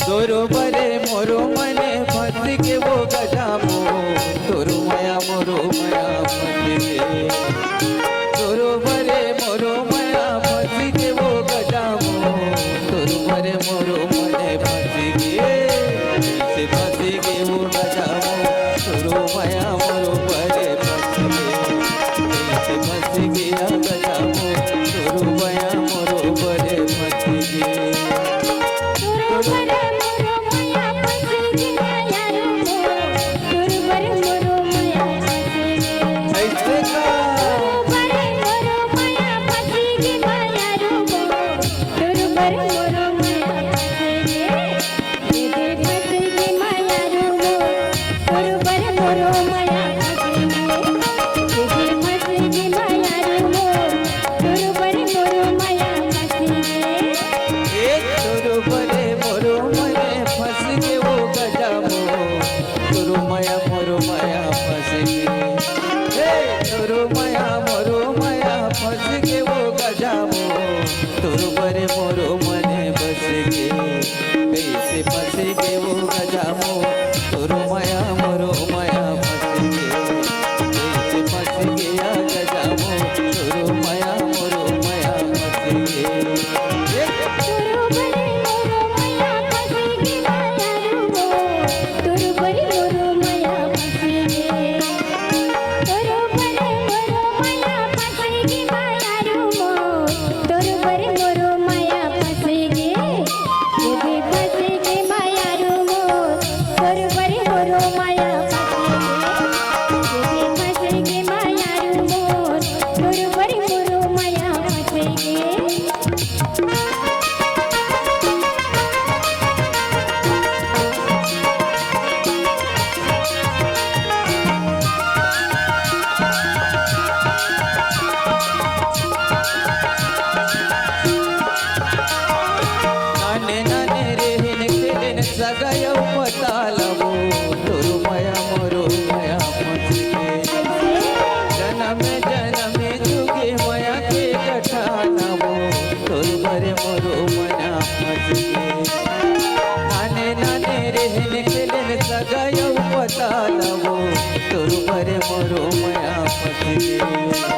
তোর বরে মোর মনে ফাঁসিকে ও গজামো তোর মায়া মোর মায়া ফাঁসিকে তোর বরে মোর মায়া ফাঁসিকে ও গজামো তোর বরে মোর মনে ফাঁসিকে সে ফাঁসিকে ও গজামো তোর মায়া মোর বরে ফাঁসিকে সে ফাঁসিকে গজামো তোর মায়া মোর বরে ফাঁসিকে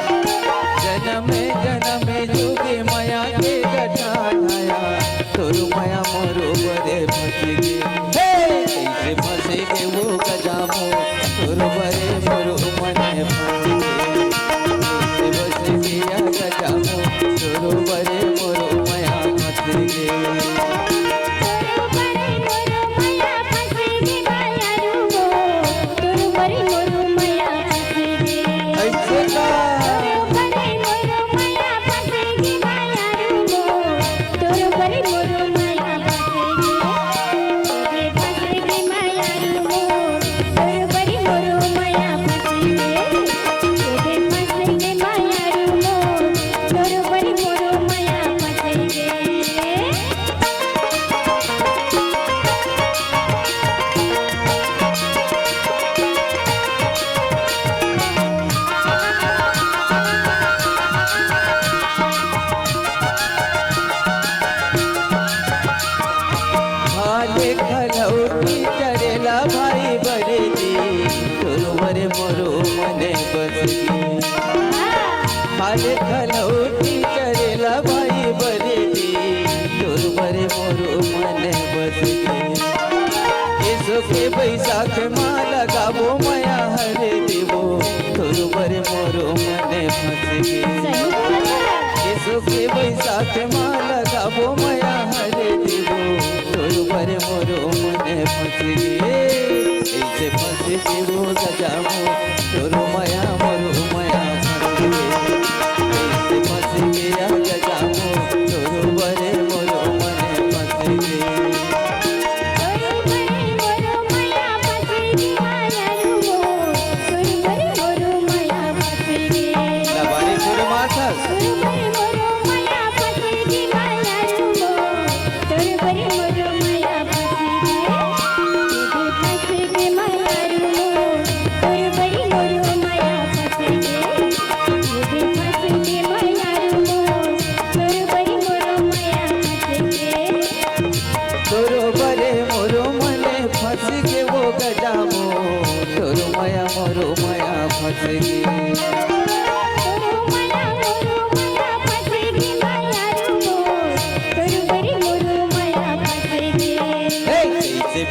जनमे जनमे जुगे माया के गठाया तोर माया मोरो बरे फंसगे कैसे फंसगे वो गजामो तोर बरे मोरो मने फंसगे कैसे फंसगे या गजामो तोर बरे मोरो माया फंसगे हाले खलौटी चरेला भाई बरेली तोर बरे मोरो मने बसगे इसो के बैसाख माँ लगाबो माया हरे देवो तोर बरे मोरो मने फंसगे इसो के बैसाख माँ लगाबो माया हरे देवो तोर बरे मोरो मने फंसगे ऐसे फंसगे वो गजामो तोर माया मोरो माया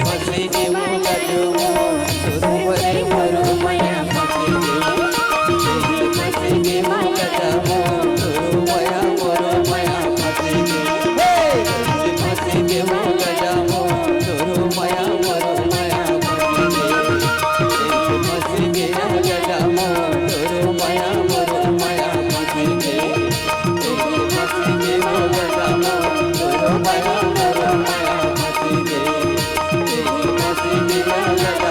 फसे गे मो गजमो सुरवरे मरु मया फसे गे फसे गे मो गजमो सुरवया मरु मया फसे गे फसे गे मो गजमो सुरवया मरु मया फसे गे फसे गे मो गजमो सुरवया मरु मया फसे गे फसे गे मो गजमो सुरवया मरु मया फसे गे फसे गे मो गजमो